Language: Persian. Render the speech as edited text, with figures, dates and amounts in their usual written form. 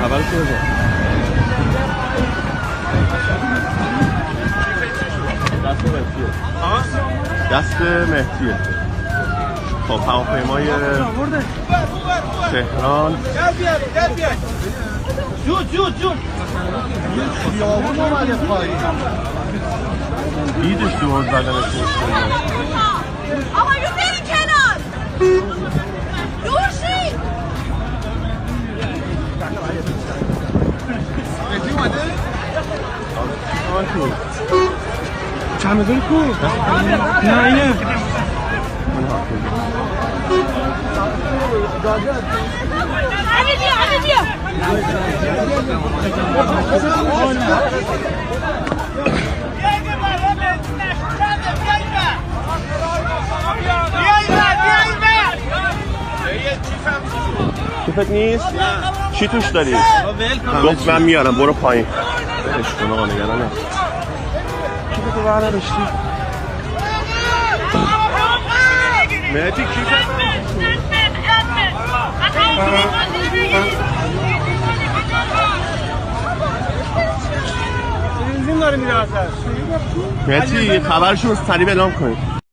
اول که بزن دست مهدیه خب هواپیمای تهران زود خیابون اومده پایین دیدش دور زدنش آقا یو برین کنار دور شید مهدی اومده؟ چمدان کو؟ نه اینه علی بیا کیفت نیست؟ چی توش داری؟ گفت من میارم برو پایین اشکونه آقا نگرانه کیفتو برداشتی؟ مهدی کیفت بنزین داره میره واسه مهدی خبرشون سریع اعلام کنید